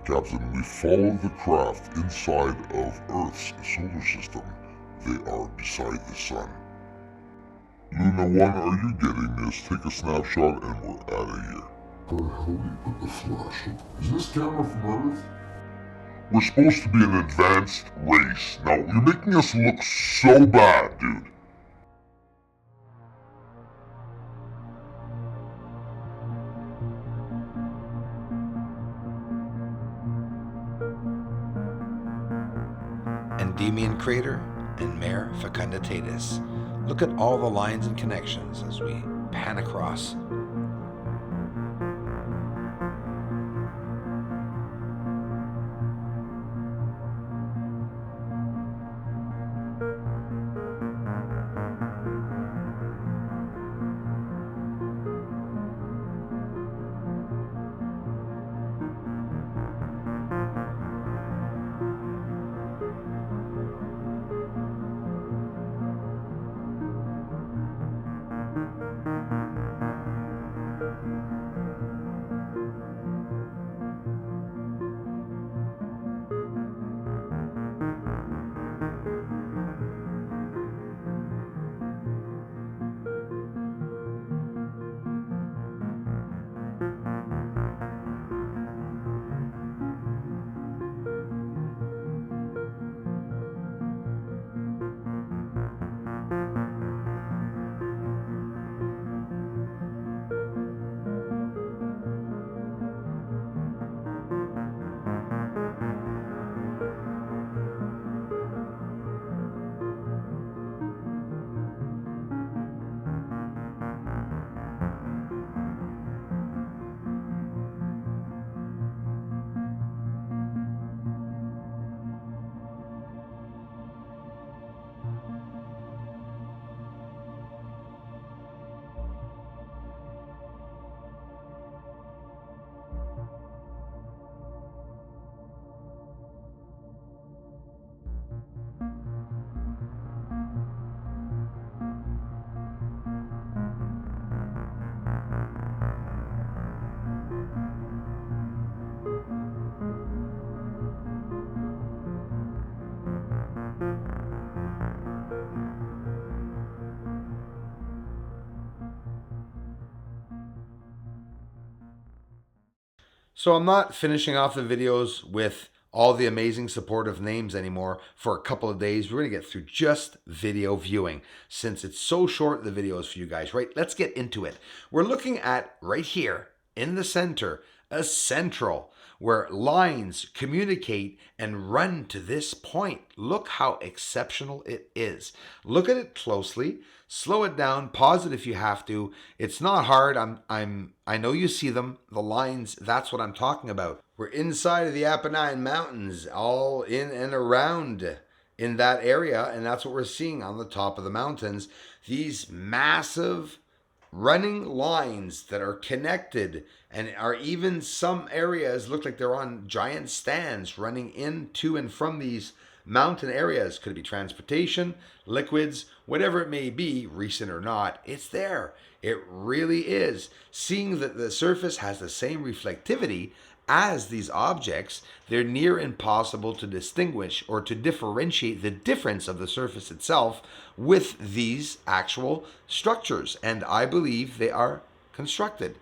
Captain, we follow the craft inside of Earth's solar system. They are beside the sun. Lunar 1, are you getting this? Take a snapshot and we're out of here. Where the hell did you put the flash? Is this camera from Earth? We're supposed to be an advanced race. Now, you're making us look so bad, dude. Endymion Crater and Mare Fecunditatis. Look at all the lines and connections as we pan across. So I'm not finishing off the videos with all the amazing supportive names anymore for a couple of days. We're going to get through just video viewing since it's so short, the videos for you guys, right? Let's get into it. We're looking at right here in the center, a central where lines communicate and run to this point. Look how exceptional it is. Look at it closely. Slow it down, pause it if you have to. It's not hard. I know you see them, the lines, that's what I'm talking about. We're inside of the Apennine Mountains, all in and around in that area, and that's what we're seeing on the top of the mountains. These massive running lines that are connected, and are even some areas look like they're on giant stands running into and from these mountain areas. Could be transportation, liquids, whatever it may be, recent or not, it's there. It really is. Seeing that the surface has the same reflectivity as these objects, they're near impossible to distinguish or to differentiate the difference of the surface itself with these actual structures. And I believe they are constructed